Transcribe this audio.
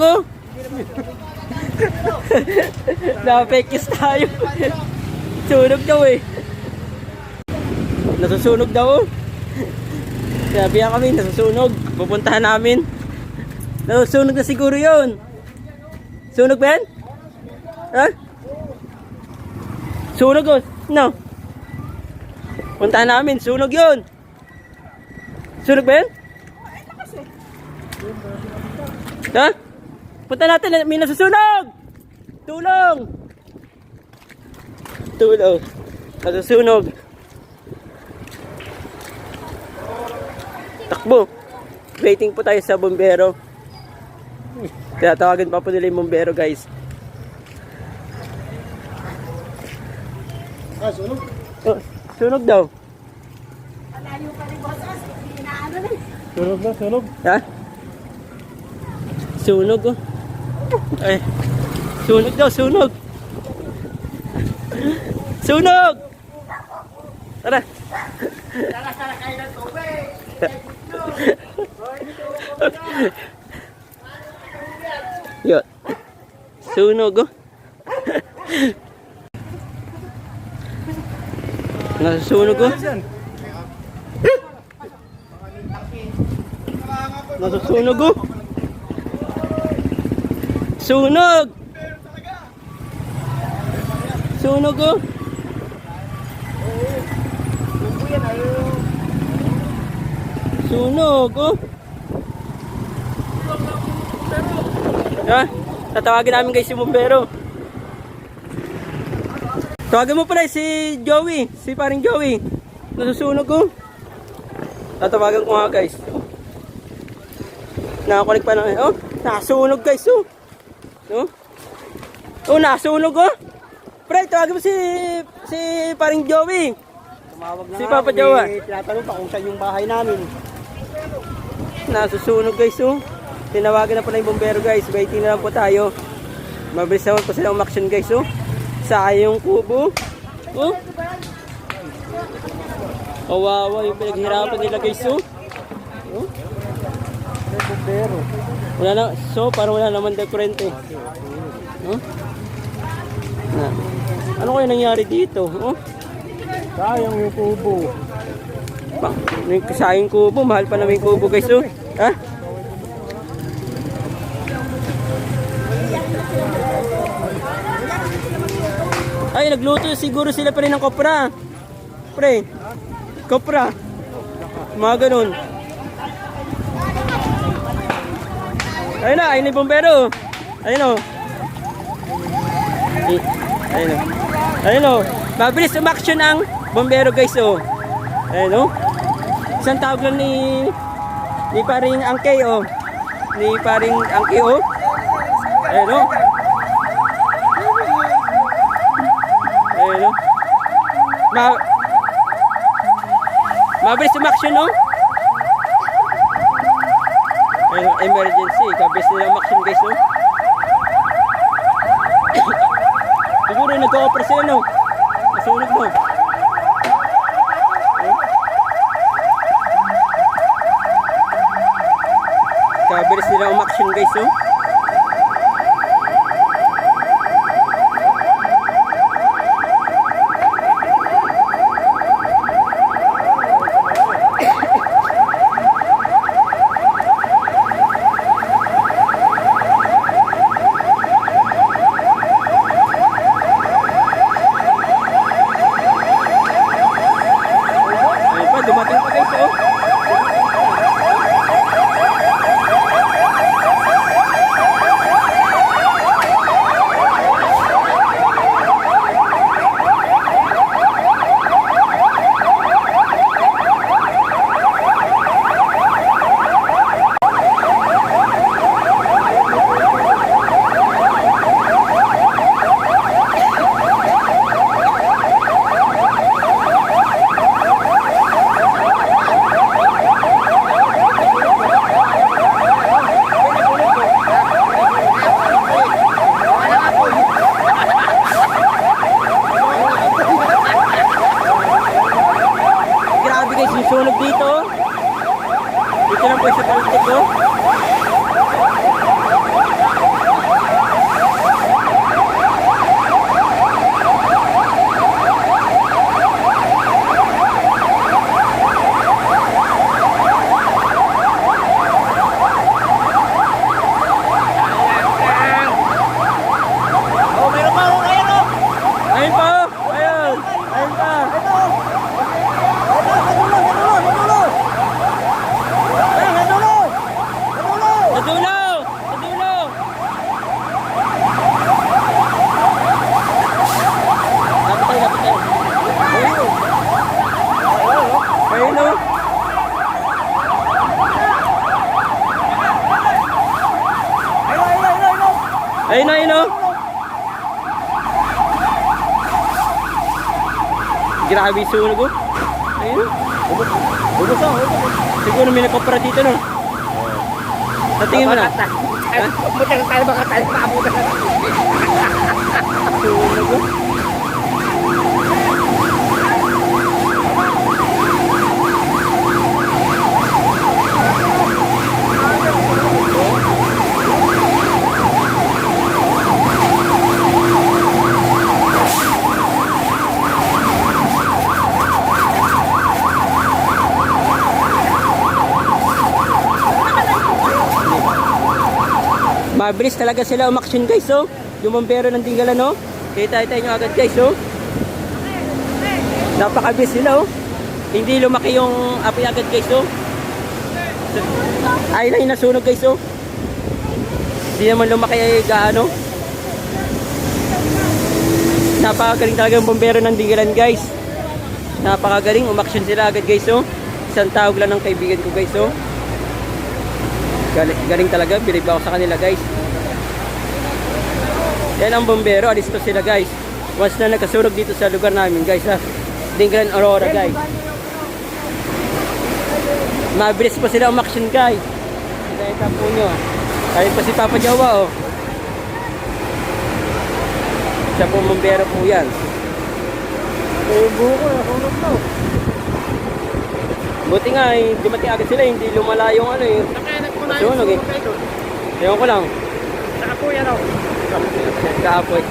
Go! Napekis tayo. Sunog daw eh. Nasusunog daw. Sabihan kami, nasusunog. Pupuntahan namin. Nasusunog na siguro yun. Sunog ba yan? Ha? Sunog o? No. Puntahan namin, sunog yun. Sunog ba yan? Ha? Punta natin, may nasusunog! Tulong! Tulong. Nasusunog. Takbo. Waiting po tayo sa bombero. Kaya tawagan pa po nila yung bombero, guys. Ah, sunog? Oh, sunog daw. Malayo pa rin, boss. Inaano na. Sunog na, sunog. Ha? Sunog oh. Ay. Sunog daw, sunog. Sunog! Tara. Tara kayo ng tubig. Yun. Sunog oh. Nasusunog oh. Nasusunog oh. Sunog! Sunog oh. Sunog oh. Ha? Tatawagin namin guys yung bombero. Tawagan mo pala si Joey, si paring Joey. Nasusunog oh. Tatawagan ko nga guys. Nakakulik pa na. Oh, nasunog guys oh. No? Oh, nasunog oh. Pre, tawagan mo si paring Joey. Tumawag na Si Papa Jowa. Tinatanong pa kung saan yung bahay namin. Nasusunog guys oh. Tinawagan na pala yung bombero guys. Waiting na lang po tayo. Mabilis naman po silang umaksyon guys oh. Sayang kubo. Oh. Kawawa yung pinaghirapan nila guys oh. Oh. May bombero. Wala na, so parang wala naman daw kurente. Oh. Na. Ano kaya nangyari dito? Oh. Sayang yung kubo. Sayang kubo, mahal pa naman yung kubo guys oh. Ha? Ay, nagluto siguro sila pa rin ng kopra. Pre, kopra. Mga ganun. Ayun na, ayun na yung bombero. Ayun o. Ayun o. Ayun o. Mabilis umaksyon ang bombero guys o. Ayun o. Isang tawag lang ni paring Angkay o. Ni paring Angkay o. Ayun o. Ayun o. Mabilis umaksyon o. Ayun, emergency. Kabis nila umaksyon guys o. Siguro nag-o-offer sila no. Nasunog no. Kabilis nila umaksyon guys oh. Ayun pa, dumating pa guys oh. Ayun o, ayun o. Grabe yung sunog o. Ayun o. Ubus ang, ubus. Siguro may nakopera dito no. Sa tingin mo na. Buti na tayo baka tayo maabutan na. Sunog o. Mabilis talaga sila umaksyon guys, oh. Yung bombero ng Dingalan, oh. Kita-kita nyo agad guys, oh. Napakabilis nila, oh. Hindi lumaki yung apoy agad guys, oh. Ay lang yung nasunog guys, oh. Hindi naman lumaki ay gaano. Napakagaling talaga yung bombero ng Dingalan guys. Napakagaling, umaksyon sila agad guys, oh. Isang tawag lang ng kaibigan ko guys, oh. Galing talaga, bilib ako sa kanila guys. Yan ang bombero, alis to sila guys. Once na nagkasunog dito sa lugar namin guys ha. Dingalan Aurora guys. Mabilis pa sila umaksyon guys. Kita po nyo. Kahit pa si Papa Jawa oh. Siya po bombero po yan. Buko na, sunog na. Buti nga eh, dumating agad sila, hindi lumala yung ano eh. Sunog eh. Ewan ko lang. Saka po yan o. Kaapoy.